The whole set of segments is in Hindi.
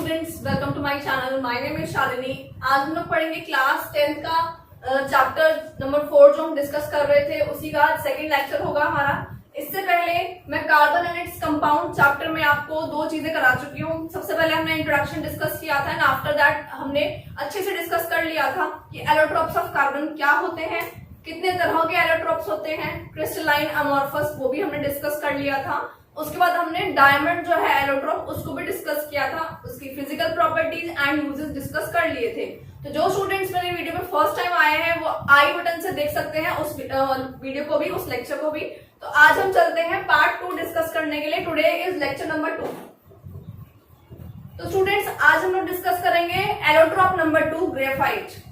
Students, welcome to my channel. My name is Shalini. आज हम लोग पढ़ेंगे क्लास 10th का चैप्टर नंबर 4 जो हम डिस्कस कर रहे थे, उसी का सेकंड लेक्चर होगा हमारा। इससे पहले मैं carbon and its compound chapter में आपको दो चीजें करा चुकी हूँ। सबसे पहले हमने इंट्रोडक्शन डिस्कस किया था एंड आफ्टर दैट हमने अच्छे से डिस्कस कर लिया था कि एलोट्रोप्स ऑफ कार्बन क्या होते हैं, कितने तरह के एलोट्रोप्स होते हैं, क्रिस्टलाइन, अमोर्फस, वो भी हमने डिस्कस कर लिया था। उसके बाद हमने डायमंड जो है एलोट्रोप, उसको भी डिस्कस किया था, उसकी physical properties and uses discuss कर लिए थे। तो जो स्टूडेंट्स मेरे वीडियो में फर्स्ट टाइम आए हैं वो आई बटन से देख सकते हैं उस वीडियो को भी, उस लेक्चर को भी। तो आज हम चलते हैं पार्ट 2 डिस्कस करने के लिए। Today is lecture number 2। तो स्टूडेंट्स आज हम लोग डिस्कस करेंगे एलोट्रोप नंबर 2, ग्रेफाइट।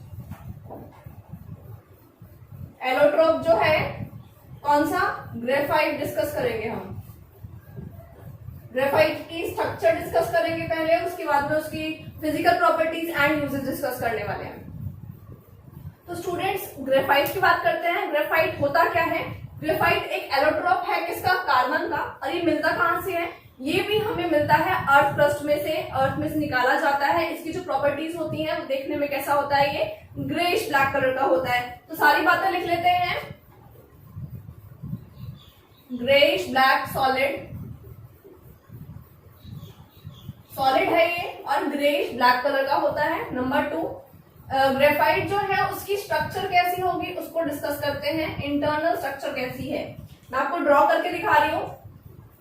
एलोट्रोप जो है कौन सा, ग्रेफाइट डिस्कस करेंगे हम। ग्रेफाइट की स्ट्रक्चर डिस्कस करेंगे पहले, उसके बाद में उसकी physical properties and uses discuss करने वाले हैं। तो स्टूडेंट्स ग्रेफाइट की बात करते हैं। ग्रेफाइट होता क्या है? ग्रेफाइट एक एलोट्रोप है किसका, कार्बन का। और ये मिलता कहां से है? ये भी हमें मिलता है अर्थ क्रस्ट में से, अर्थ में से निकाला जाता है। इसकी जो प्रॉपर्टीज होती हैं वो देखने में कैसा होता है, ये ग्रेइश ब्लैक कलर का होता है। तो सारी बातें लिख लेते हैं। ग्रेइश ब्लैक सॉलिड है ये, और ग्रेइश ब्लैक कलर का होता है। नंबर 2, ग्रेफाइट जो है उसकी स्ट्रक्चर कैसी होगी उसको डिस्कस करते हैं। इंटरनल स्ट्रक्चर कैसी है, मैं आपको ड्रॉ करके दिखा रही हूँ।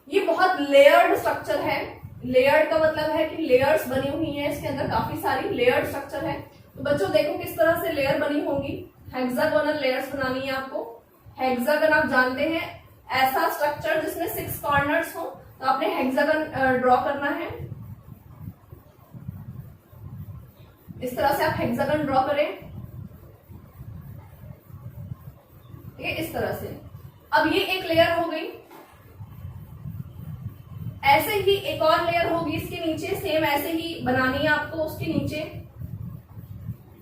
ये बहुत लेयर्ड स्ट्रक्चर है। लेयर्ड का मतलब है कि लेयर्स बनी हुई है, इसके अंदर काफी सारी लेयर्ड स्ट्रक्चर है। तो बच्चों देखो किस तरह से लेयर बनी होगी। हेक्सागोनल लेयर्स बनानी है आपको। हेक्सागन आप जानते हैं, ऐसा स्ट्रक्चर जिसमें 6 कॉर्नर्स हो। तो आपने हेक्सागन ड्रॉ करना है। इस तरह से आप हेक्सागन ड्रॉ करें, ठीक है, इस तरह से। अब ये एक लेयर हो गई। ऐसे ही एक और लेयर होगी इसके नीचे, सेम ऐसे ही बनानी है आपको। उसके नीचे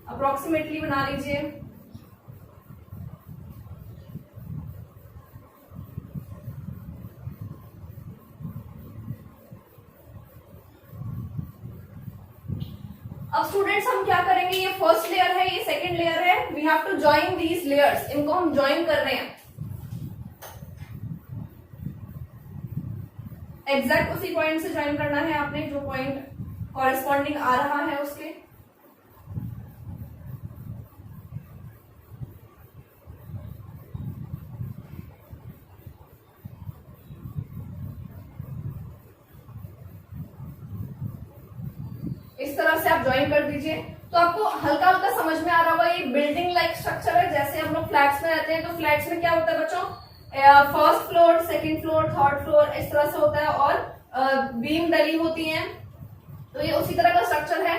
अप्रोक्सीमेटली बना लीजिए। अब स्टूडेंट्स हम क्या करेंगे, ये फर्स्ट लेयर है, ये सेकंड लेयर है। We have to join these layers, इनको हम ज्वाइन कर रहे हैं। एग्जैक्ट उसी पॉइंट से ज्वाइन करना है आपने, जो पॉइंट कॉरेस्पॉन्डिंग आ रहा है उसके। इस तरह से आप ज्वाइन कर दीजिए। तो आपको हल्का हल्का समझ में आ रहा होगा, ये बिल्डिंग लाइक स्ट्रक्चर है। जैसे हम लोग फ्लैट्स में रहते हैं तो फ्लैट्स में क्या होता है बच्चों, first floor, second floor, third floor, इस तरह से होता है, और बीम डली होती है। तो ये उसी तरह का स्ट्रक्चर है।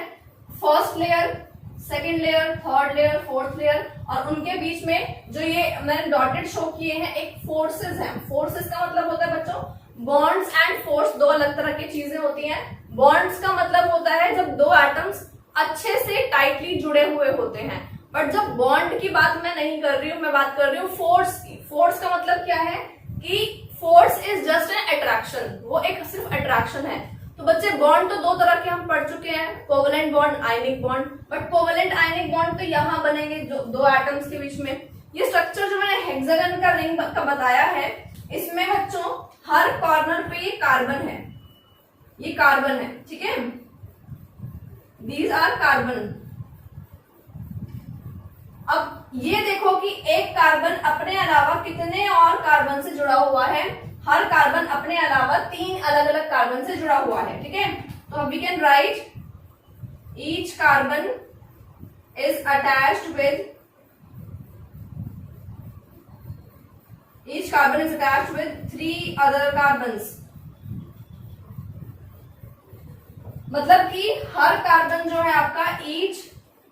First layer, second layer, third layer, fourth layer, और उनके बीच में जो ये मैंने डॉटेड शो किए हैं, एक फोर्सेस है। फोर्सेस का मतलब होता है बच्चों, बॉन्ड्स एंड फोर्स दो अलग तरह की चीजें होती हैं। बॉन्ड्स का मतलब होता है जब दो एटम्स अच्छे से टाइटली जुड़े हुए होते हैं। बट जब बॉन्ड की बात मैं नहीं कर रही हूँ, मैं बात कर रही हूँ फोर्स की। फोर्स का मतलब क्या है कि force is just an attraction, वो एक सिर्फ अट्रैक्शन है। तो बच्चे बॉन्ड तो दो तरह के हम पढ़ चुके हैं, covalent bond, ionic bond. But covalent ionic bond तो यहाँ बनेंगे जो दो एटम्स के बीच में। ये स्ट्रक्चर जो मैंने हेक्सागन का रिंग का बताया है, इसमें बच्चों हर कॉर्नर पे ये कार्बन है, ये कार्बन है, ठीक है। These are carbon. अब ये देखो कि एक कार्बन अपने अलावा कितने और कार्बन से जुड़ा हुआ है। हर कार्बन अपने अलावा 3 अलग अलग कार्बन से जुड़ा हुआ है, ठीक है। तो we can write each carbon is attached with each carbon is attached with 3 other carbons। मतलब कि हर कार्बन जो है आपका, each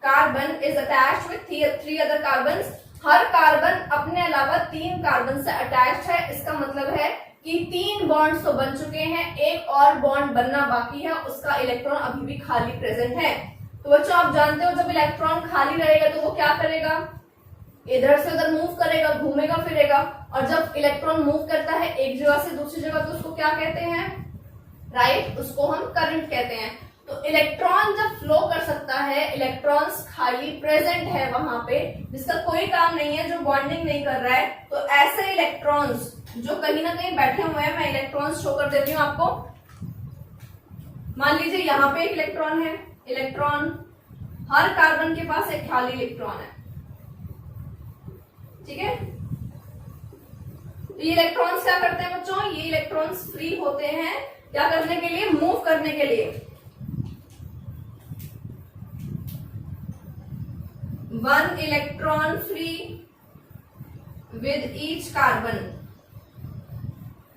carbon is attached with 3 other carbons। Her carbon अपने अलावा 3 कार्बन से अटैच्ड है। इसका मतलब है कि 3 बॉन्ड्स तो बन चुके हैं, एक और बॉन्ड बनना बाकी है, उसका इलेक्ट्रॉन अभी भी खाली प्रेजेंट है। तो बच्चों आप जानते हो जब इलेक्ट्रॉन खाली रहेगा तो वो क्या करेगा, इधर से उधर मूव करेगा, घूमेगा फिरेगा। और जब इलेक्ट्रॉन मूव करता है एक जगह से दूसरी जगह तो उसको क्या कहते हैं, राइट, उसको हम करंट कहते हैं। तो तो इलेक्ट्रॉन जब फ्लो कर सकता है, इलेक्ट्रॉन्स खाली प्रेजेंट है वहां पे, जिसका कोई काम नहीं है, जो बॉन्डिंग नहीं कर रहा है, तो ऐसे इलेक्ट्रॉन्स जो कहीं ना कहीं बैठे हुए हैं, मैं इलेक्ट्रॉन्स शो कर देती हूँ आपको। मान लीजिए यहाँ पे एक इलेक्ट्रॉन है, इलेक्ट्रॉन, हर कार्बन के पास एक खाली इलेक्ट्रॉन है, ठीक है। तो ये इलेक्ट्रॉन्स क्या करते हैं बच्चों, ये इलेक्ट्रॉन्स फ्री होते हैं क्या करने के लिए, मूव करने के लिए। One electron free with each carbon.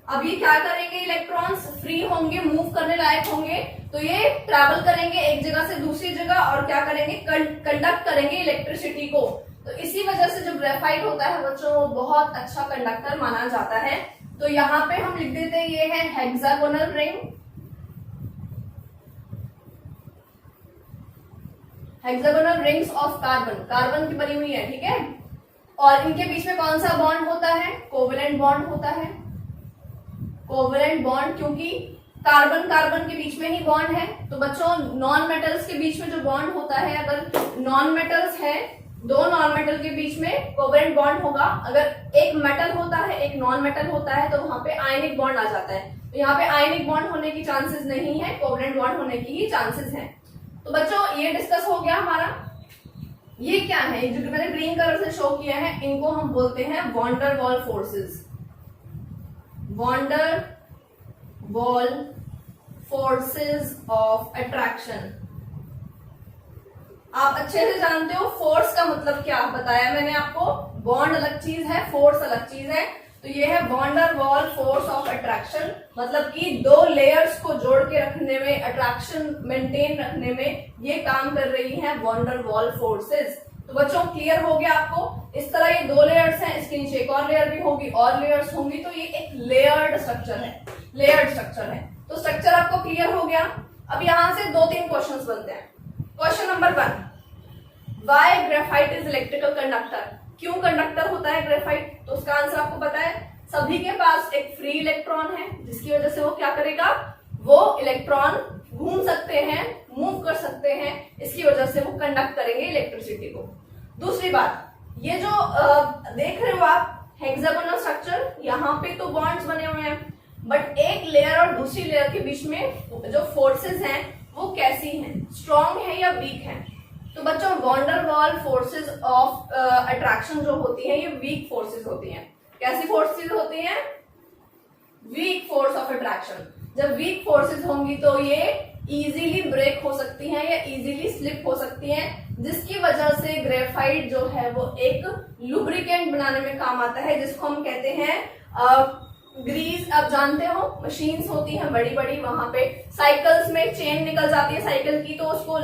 अब ये क्या करेंगे, इलेक्ट्रॉन्स फ्री होंगे, मूव करने लायक होंगे, तो ये ट्रैवल करेंगे एक जगह से दूसरी जगह और क्या करेंगे, कंडक्ट करेंगे इलेक्ट्रिसिटी को। तो इसी वजह से जो ग्रेफाइट होता है बच्चों, वो बहुत अच्छा कंडक्टर माना जाता है। तो यहाँ पे हम लिख देते हैं ये है hexagonal ring, hexagonal rings of carbon, carbon की बनी हुई है, ठीक है। और इनके बीच में कौन सा बॉन्ड होता है, कोवेलेंट बॉन्ड होता है, कोवेलेंट बॉन्ड, क्योंकि कार्बन कार्बन के बीच में ही बॉन्ड है। तो बच्चों नॉन मेटल्स के बीच में जो बॉन्ड होता है, अगर नॉन मेटल्स है, दो नॉन मेटल के बीच में कोवेलेंट बॉन्ड होगा। अगर एक मेटल होता है, एक नॉन मेटल होता है, तो वहां पे आयनिक बॉन्ड आ जाता है। तो यहाँ पे आयनिक बॉन्ड होने की चांसेस नहीं है, कोवेलेंट बॉन्ड होने की ही चांसेस है। तो बच्चों ये डिस्कस हो गया हमारा। ये क्या है, जो मैंने ग्रीन कलर से शो किया है, इनको हम बोलते हैं van der Waals forces, van der Waals forces of attraction. आप अच्छे से जानते हो फोर्स का मतलब क्या बताया मैंने आपको, बॉन्ड अलग चीज है, फोर्स अलग चीज है। तो ये है von der wall force of attraction, मतलब कि दो लेयर्स को जोड़ के रखने में, अट्रैक्शन मेंटेन रखने में ये काम कर रही है वॉन डर वॉल फोर्सेस। तो बच्चों क्लियर हो गया आपको, इस तरह ये दो लेयर्स हैं, इसके नीचे एक और लेयर भी होगी, और लेयर्स होंगी, तो ये एक लेयर्ड स्ट्रक्चर है, लेयर्ड स्ट्रक्चर है। तो स्ट्रक्चर आपको क्लियर हो गया। अब यहां से 2-3 क्वेश्चंस बनते हैं। Question number 1, why graphite is electrical conductor, क्यों कंडक्टर होता है ग्रेफाइट? तो उसका आंसर आपको पता है, सभी के पास एक फ्री इलेक्ट्रॉन है, जिसकी वजह से वो क्या करेगा, वो इलेक्ट्रॉन घूम सकते हैं, मूव कर सकते हैं, इसकी वजह से वो कंडक्ट करेंगे इलेक्ट्रिसिटी को। दूसरी बात, ये जो देख रहे हो आप हेक्सागोनल स्ट्रक्चर, यहाँ पे तो बॉन्ड्स बने हुए हैं, बट एक लेयर और दूसरी लेयर के बीच में जो फोर्सेस हैं वो कैसी हैं, स्ट्रॉन्ग है या वीक है? तो बच्चों von der Waals forces of attraction जो होती है, ये वीक फोर्सेस होती हैं। कैसी फोर्सेस होती हैं? Weak force of attraction. जब वीक फोर्सेस होंगी तो ये इजीली ब्रेक हो सकती हैं या इजीली स्लिप हो सकती हैं, जिसकी वजह से ग्रेफाइट जो है वो एक लुब्रिकेंट बनाने में काम आता है, जिसको हम कहते हैं ग्रीस। आप जानते हो मशीन्स होती हैं बड़ी बड़ी, वहां पे साइकिल्स में चेन निकल जाती है साइकिल की, तो उसको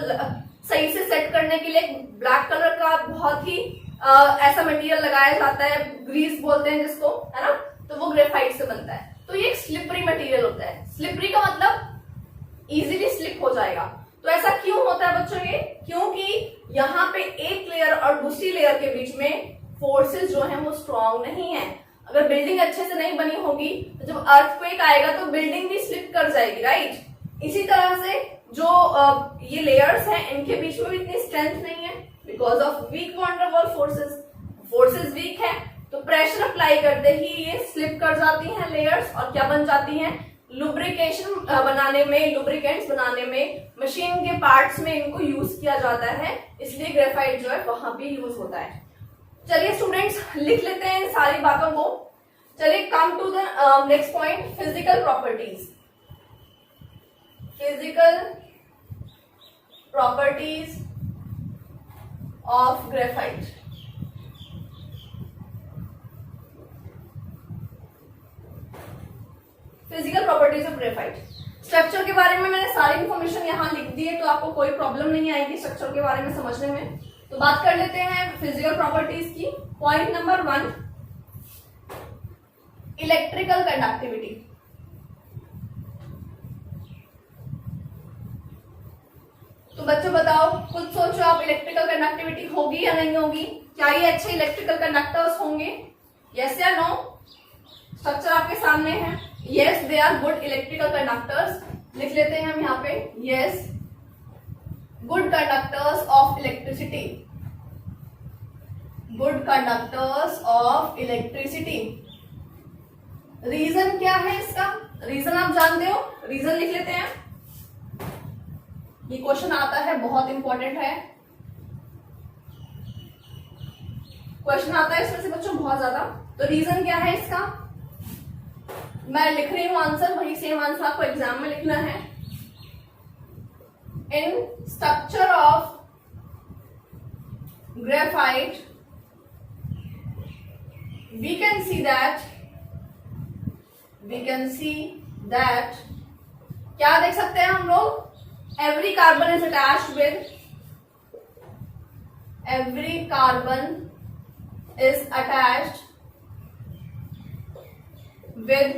सही से सेट करने के लिए ब्लैक कलर का बहुत ही ऐसा मटेरियल लगाया जाता है, ग्रीस बोलते हैं जिसको, है ना। तो वो ग्रेफाइट से बनता है। तो ये एक स्लिपरी मटेरियल होता है। स्लिपरी का मतलब इजीली स्लिप हो जाएगा। तो ऐसा क्यों होता है बच्चों ये? क्योंकि यहाँ पे एक लेयर और दूसरी लेयर के बीच में फोर्सेस जो है वो स्ट्रॉन्ग नहीं है। अगर बिल्डिंग अच्छे से नहीं बनी होगी तो जब अर्थक्वेक आएगा तो बिल्डिंग भी स्लिप कर जाएगी, राइट। इसी तरह से जो ये लेयर्स हैं, इनके बीच में भी इतनी स्ट्रेंथ नहीं है because of weak van der Waals forces. Forces weak है तो प्रेशर अप्लाई करते ही ये स्लिप कर जाती हैं लेयर्स, और क्या बन जाती हैं, लुब्रिकेशन बनाने में, लुब्रिकेंट्स बनाने में, मशीन के पार्ट्स में इनको यूज किया जाता है, इसलिए ग्रेफाइट जो है वहां भी यूज होता है। चलिए स्टूडेंट्स लिख लेते हैं इन सारी बातों को। चलिए come to the next point, physical properties. Physical properties of graphite. Physical properties of graphite. Structure के बारे में मैंने सारी इंफॉर्मेशन यहाँ लिख दी है, तो आपको कोई प्रॉब्लम नहीं आएगी स्ट्रक्चर के बारे में समझने में। तो बात कर लेते हैं फिजिकल प्रॉपर्टीज की। Point number 1, electrical conductivity. तो बच्चों बताओ, खुद सोचो आप, इलेक्ट्रिकल कंडक्टिविटी होगी या नहीं होगी? क्या ये अच्छे इलेक्ट्रिकल कंडक्टर्स होंगे? यस या नो? स्ट्रक्चर आपके सामने है। Yes, they are good electrical conductors. लिख लेते हैं हम यहाँ पे, yes good conductors of electricity, good conductors of electricity. Reason क्या है इसका? रीजन आप जानते हो, रीजन लिख लेते हैं। ये क्वेश्चन आता है, बहुत इंपॉर्टेंट है क्वेश्चन आता है इसमें से बच्चों बहुत ज्यादा। तो रीजन क्या है इसका? मैं लिख रही हूं आंसर, वही सेम आंसर आपको एग्जाम में लिखना है। इन structure of graphite we can see that क्या देख सकते हैं हम लोग? every carbon is attached with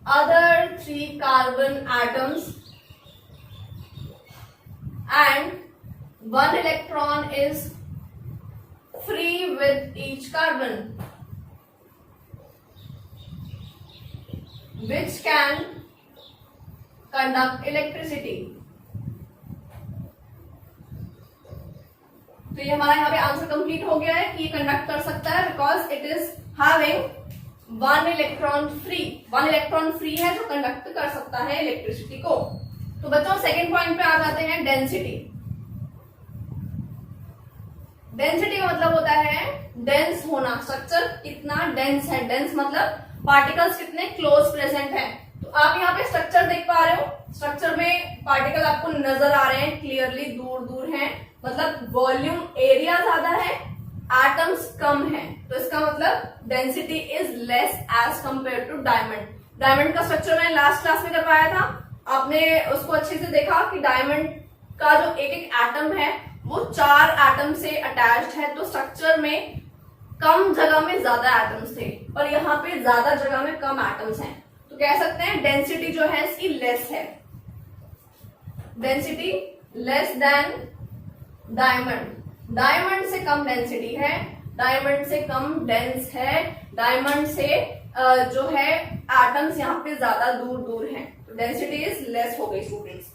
other 3 carbon atoms and 1 electron is free with each carbon, which can conduct electricity. तो ये हमारा यहाँ पे आंसर कंप्लीट हो गया है कि ये कंडक्ट कर सकता है because it is having 1 electron free. 1 electron free है जो कंडक्ट कर सकता है इलेक्ट्रिसिटी को। तो बच्चों सेकेंड पॉइंट पे आ जाते हैं, डेंसिटी। डेंसिटी का मतलब होता है डेंस होना, स्ट्रक्चर कितना डेंस है। डेंस मतलब पार्टिकल्स कितने क्लोज प्रेजेंट हैं। तो आप यहाँ पे स्ट्रक्चर देख पा रहे हो, स्ट्रक्चर में पार्टिकल आपको नजर आ रहे हैं क्लियरली, दूर दूर हैं, मतलब वॉल्यूम एरिया ज्यादा है, एटम्स कम है। तो इसका मतलब density is less as compare to diamond. Diamond का स्ट्रक्चर मैंने लास्ट क्लास में करवाया था, आपने उसको अच्छे से देखा कि डायमंड का जो एक एक एटम है वो 4 एटम से अटैच्ड है। तो स्ट्रक्चर में कम जगह में ज्यादा एटम्स थे और यहाँ पे ज्यादा जगह में कम एटम्स हैं। तो कह सकते हैं डेंसिटी जो है इसकी लेस है, density less than diamond. Diamond से कम डेंसिटी है, डायमंड से कम डेंस है, डायमंड से जो है एटम्स यहाँ पे ज्यादा दूर दूर हैं। तो डेंसिटी इज लेस हो गई स्टूडेंट्स।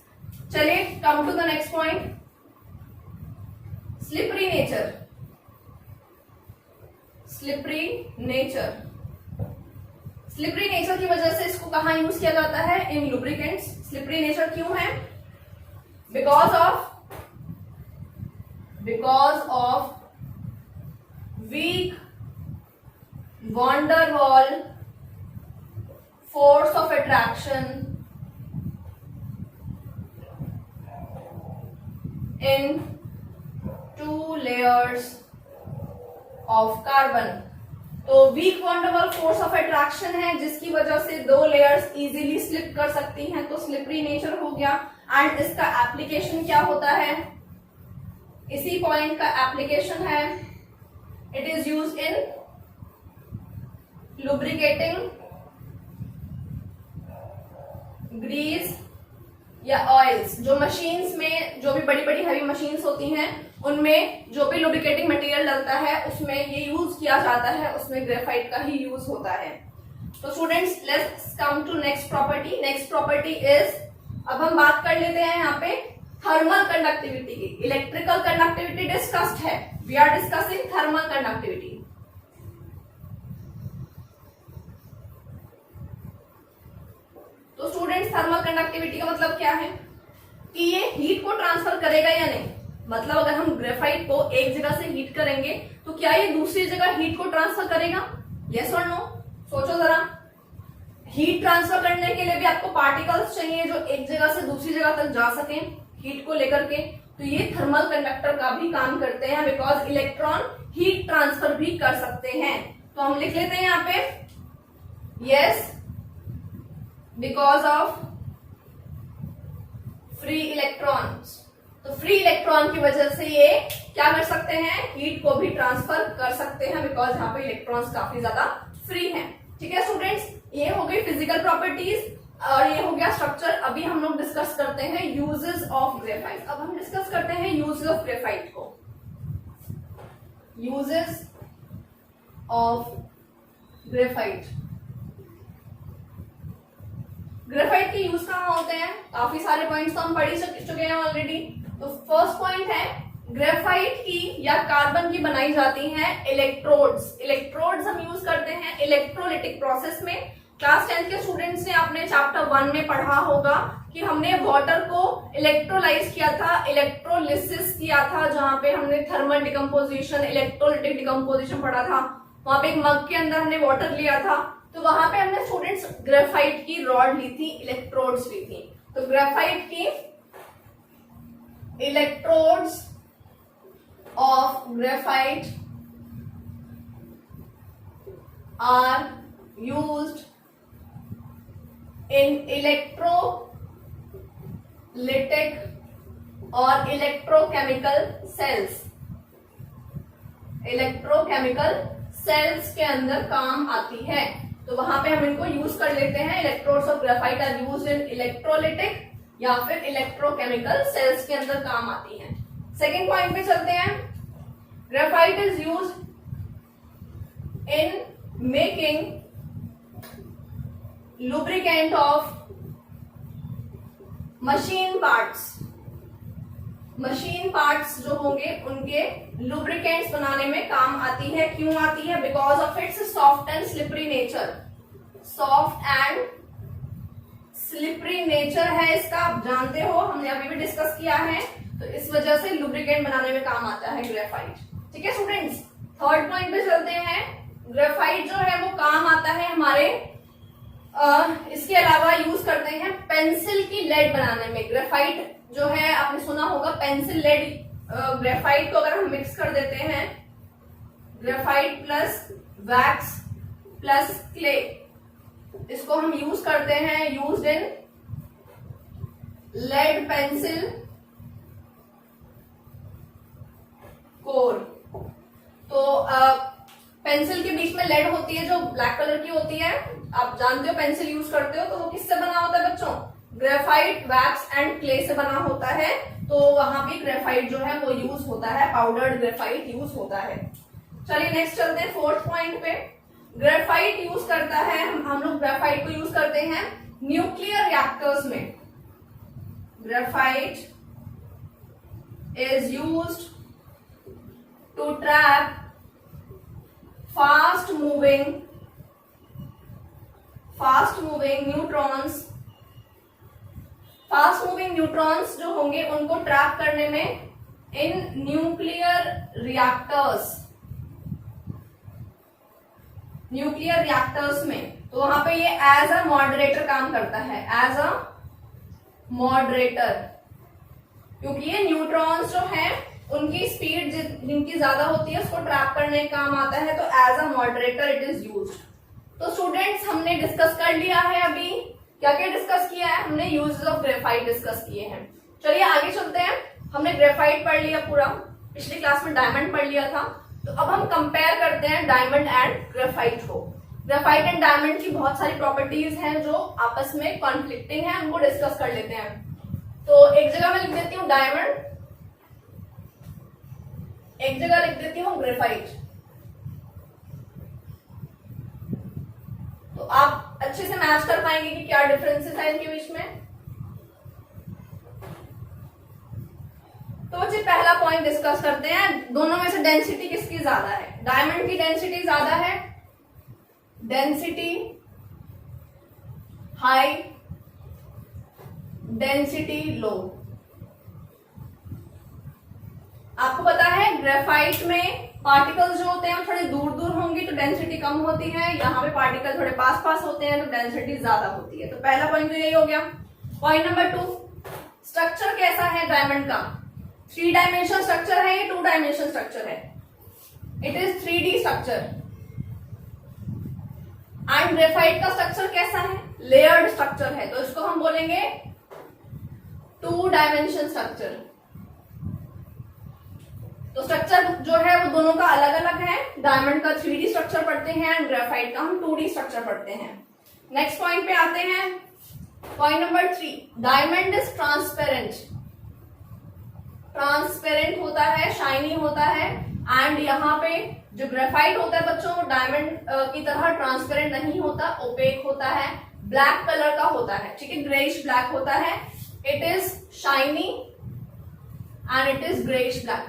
चलिए come to the next point, slippery nature. Slippery nature, slippery nature की वजह से इसको कहां यूज किया जाता है? इन लुब्रिकेंट्स। स्लिपरी नेचर क्यों है? Because of weak van der Waals force of attraction in 2 layers of carbon. तो weak van der Waals force of attraction है जिसकी वजह से 2 लेयर्स इजीली स्लिप कर सकती हैं, तो स्लिपरी नेचर हो गया। एंड इसका एप्लीकेशन क्या होता है? इसी पॉइंट का एप्लीकेशन है, it is used in lubricating grease या ऑयल्स। जो मशीन्स में, जो भी बड़ी बड़ी हैवी मशीन्स होती हैं उनमें जो भी लुब्रिकेटिंग मटेरियल डलता है उसमें ये यूज किया जाता है, उसमें ग्रेफाइट का ही यूज होता है। तो students let's come to next property. Next property is, अब हम बात कर लेते हैं यहाँ पे थर्मल कंडक्टिविटी की। इलेक्ट्रिकल कंडक्टिविटी डिस्कस्ड है, we are discussing thermal conductivity. तो स्टूडेंट्स थर्मल कंडक्टिविटी का मतलब क्या है कि ये हीट को ट्रांसफर करेगा या नहीं। मतलब अगर हम ग्रेफाइट को एक जगह से हीट करेंगे तो क्या ये दूसरी जगह हीट को ट्रांसफर करेगा? यस और नो? सोचो जरा। हीट ट्रांसफर करने के लिए भी आपको पार्टिकल्स चाहिए जो एक जगह से दूसरी जगह तक जा सकें हीट को लेकर के। तो ये थर्मल कंडक्टर का भी काम करते हैं बिकॉज इलेक्ट्रॉन हीट ट्रांसफर भी कर सकते हैं। तो हम लिख लेते हैं यहाँ पे yes, because of free electrons. तो फ्री इलेक्ट्रॉन की वजह से ये क्या कर सकते हैं? हीट को भी ट्रांसफर कर सकते हैं बिकॉज यहाँ पे इलेक्ट्रॉन्स काफी ज्यादा फ्री हैं। ठीक है स्टूडेंट्स, ये हो गई फिजिकल प्रॉपर्टीज और ये हो गया स्ट्रक्चर। अभी हम लोग डिस्कस करते हैं यूजेस ऑफ ग्रेफाइट। अब हम डिस्कस करते हैं यूजेस ऑफ ग्रेफाइट को। Uses of graphite. ग्रेफाइट के यूज कहाँ होते हैं? काफी सारे पॉइंट्स तो हम पढ़ ही चुके हैं ऑलरेडी। तो फर्स्ट पॉइंट है ग्रेफाइट की या कार्बन की बनाई जाती हैं इलेक्ट्रोड्स। इलेक्ट्रोड्स हम यूज करते हैं इलेक्ट्रोलिटिक प्रोसेस में। क्लास 10th के स्टूडेंट्स ने अपने चैप्टर 1 में पढ़ा होगा कि हमने वाटर को इलेक्ट्रोलाइज किया था, इलेक्ट्रोलिसिस किया था, जहां पे हमने थर्मल डिकम्पोजिशन, इलेक्ट्रोलिटिक डिकम्पोजिशन पढ़ा था। वहां पे एक मग के अंदर हमने वाटर लिया था, तो वहां पे हमने स्टूडेंट्स ग्रेफाइट की रॉड ली थी, इलेक्ट्रोड्स ली थी। तो ग्रेफाइट की electrodes of graphite are used in electrolytic और electrochemical cells। electrochemical cells के अंदर काम आती है, तो वहां पे हम इनको यूज कर लेते हैं। Electrodes of graphite are used in electrolytic या फिर इलेक्ट्रोकेमिकल सेल्स के अंदर काम आती है। सेकेंड पॉइंट पे चलते हैं। Graphite is used in making lubricant of machine parts। Machine parts जो होंगे उनके लुब्रिकेंट्स बनाने में काम आती है। क्यों आती है? Because of its soft and slippery nature. Soft and slippery nature है इसका, आप जानते हो, हमने अभी भी डिस्कस किया है। तो इस वजह से लुब्रिकेंट बनाने में काम आता है ग्रेफाइट। ठीक है स्टूडेंट्स, थर्ड पॉइंट पे चलते हैं। ग्रेफाइट जो है वो काम आता है हमारे इसके अलावा यूज करते हैं पेंसिल की लेड बनाने में। ग्रेफाइट जो है आपने सुना होगा, पेंसिल लेड। ग्रेफाइट को अगर हम मिक्स कर देते हैं, graphite plus wax plus clay, इसको हम यूज करते हैं, used in lead pencil core. तो पेंसिल के बीच में लेड होती है जो ब्लैक कलर की होती है, आप जानते हो पेंसिल यूज करते हो, तो वो किससे बना होता है बच्चों? ग्रेफाइट, वैक्स एंड क्ले से बना होता है। तो वहां भी ग्रेफाइट जो है वो यूज होता है, पाउडर्ड ग्रेफाइट यूज होता है। चलिए नेक्स्ट चलते हैं फोर्थ पॉइंट पे। ग्रेफाइट यूज करता है, हम लोग ग्रेफाइट को यूज करते हैं न्यूक्लियर रिएक्टर्स में। Graphite is used to trap fast moving neutrons. Fast moving neutrons जो होंगे उनको ट्रैप करने में इन न्यूक्लियर रिएक्टर्स में। तो वहां पे ये एज अ मॉडरेटर काम करता है, एज अ मॉडरेटर, क्योंकि ये न्यूट्रॉन्स जो है उनकी स्पीड जिनकी ज्यादा होती है उसको ट्रैप करने का काम आता है। तो as a moderator it is used. तो स्टूडेंट्स हमने डिस्कस कर लिया है अभी, क्या क्या डिस्कस किया है हमने? यूजेस ऑफ ग्रेफाइट डिस्कस किए हैं। चलिए आगे चलते हैं। हमने ग्रेफाइट पढ़ लिया पूरा, पिछली क्लास में डायमंड पढ़ लिया था। तो अब हम कंपेयर करते हैं डायमंड एंड ग्रेफाइट को। ग्रेफाइट एंड डायमंड की बहुत सारी प्रॉपर्टीज हैं जो आपस में कॉन्फ्लिक्टिंग है, उनको डिस्कस कर लेते हैं। तो एक जगह मैं लिख देती हूँ डायमंड, एक जगह लिख देती हूँ ग्रेफाइट। तो आप अच्छे से मैच कर पाएंगे कि क्या डिफरेंसेस है इनके बीच में। तो बच्चे पहला पॉइंट डिस्कस करते हैं, दोनों में से डेंसिटी किसकी ज्यादा है? डायमंड की डेंसिटी ज्यादा है, डेंसिटी हाई, डेंसिटी लो। आपको पता है ग्रेफाइट में पार्टिकल्स जो होते हैं वो थोड़े दूर दूर होंगे तो डेंसिटी कम होती है, यहाँ पे पार्टिकल थोड़े पास पास होते हैं तो डेंसिटी ज्यादा होती है। तो पहला पॉइंट तो यही हो गया। पॉइंट नंबर 2, स्ट्रक्चर कैसा है डायमंड का? 3 डायमेंशनल स्ट्रक्चर है, ये 2 डायमेंशनल स्ट्रक्चर है, it is 3D structure. And graphite का स्ट्रक्चर कैसा है? लेयर्ड स्ट्रक्चर है, तो इसको हम बोलेंगे 2 डायमेंशन स्ट्रक्चर। तो स्ट्रक्चर जो है वो दोनों का अलग अलग है। डायमंड का 3D स्ट्रक्चर पढ़ते हैं एंड ग्रेफाइट का हम 2D स्ट्रक्चर पढ़ते हैं। नेक्स्ट पॉइंट पे आते हैं, point number 3, diamond is transparent. Transparent होता है, शाइनी होता है। एंड यहाँ पे जो ग्रेफाइट होता है बच्चों, डायमंड की तरह ट्रांसपेरेंट नहीं होता, ओपेक होता है। ब्लैक कलर का होता है, ठीक है, ग्रेइश ब्लैक होता है। It is shiny and it is greyish black.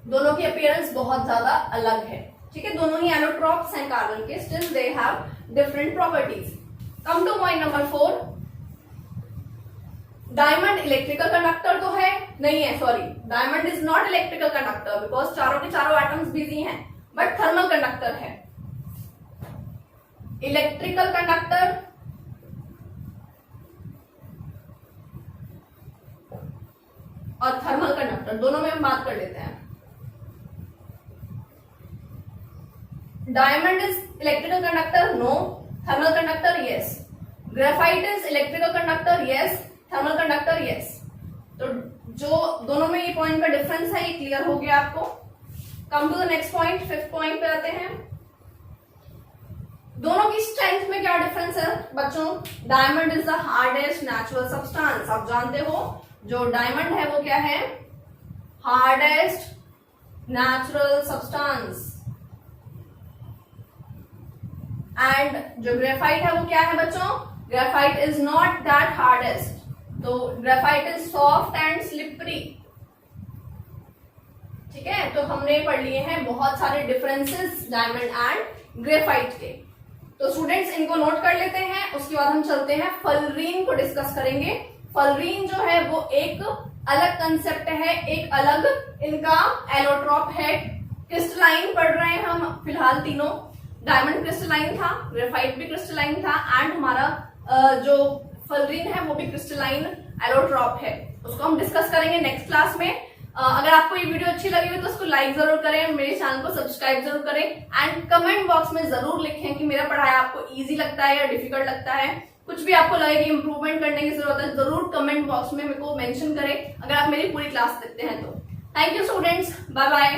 दोनों की अपीयरेंस बहुत ज्यादा अलग है, ठीक है, दोनों ही एलोट्रॉप्स हैं कार्बन के, still they have different properties. Come to point number 4, diamond electrical conductor तो है नहीं है, sorry, diamond is not electrical conductor because चारों के चारों एटम्स बिजी हैं, बट थर्मल कंडक्टर है। इलेक्ट्रिकल कंडक्टर और थर्मल कंडक्टर दोनों में हम बात कर लेते हैं। Diamond is electrical conductor, no. Thermal conductor, yes. Graphite is electrical conductor, yes. Thermal conductor, yes. तो जो दोनों में ये पॉइंट का डिफरेंस है ये क्लियर हो गया आपको। Come to the next point, 5th point पे आते हैं। दोनों की स्ट्रेंथ में क्या डिफरेंस है बच्चों? Diamond is the hardest natural substance. आप जानते हो जो डायमंड है वो क्या है? Hardest natural substance. एंड जो ग्रेफाइट है वो क्या है बच्चों? Graphite is not that hardest. तो graphite is soft and slippery, ठीक है। तो हमने पढ़ लिए हैं बहुत सारे डिफरेंसेस डायमंड एंड ग्रेफाइट के। तो स्टूडेंट्स इनको नोट कर लेते हैं, उसके बाद हम चलते हैं फलरीन को डिस्कस करेंगे। फलरीन जो है वो एक अलग कंसेप्ट है, एक अलग इनका एलोट्रॉप है। क्रिस्टलाइन पढ़ रहे हैं हम फिलहाल तीनों। डायमंड क्रिस्टलाइन था, ग्रेफाइट भी क्रिस्टलाइन था, एंड हमारा जो फलरीन है वो भी क्रिस्टलाइन एलोट्रॉप है। उसको हम डिस्कस करेंगे नेक्स्ट क्लास में। अगर आपको ये वीडियो अच्छी लगी हो तो उसको लाइक जरूर करें, मेरे चैनल को सब्सक्राइब जरूर करें, एंड कमेंट बॉक्स में जरूर लिखें कि मेरा पढ़ाया आपको इजी लगता है या डिफिकल्ट लगता है। कुछ भी आपको लगे कि इंप्रूवमेंट करने की जरूरत है, जरूर कमेंट बॉक्स में मेरे को मेंशन करें अगर आप मेरी पूरी क्लास देखते हैं तो। Thank you students, bye bye.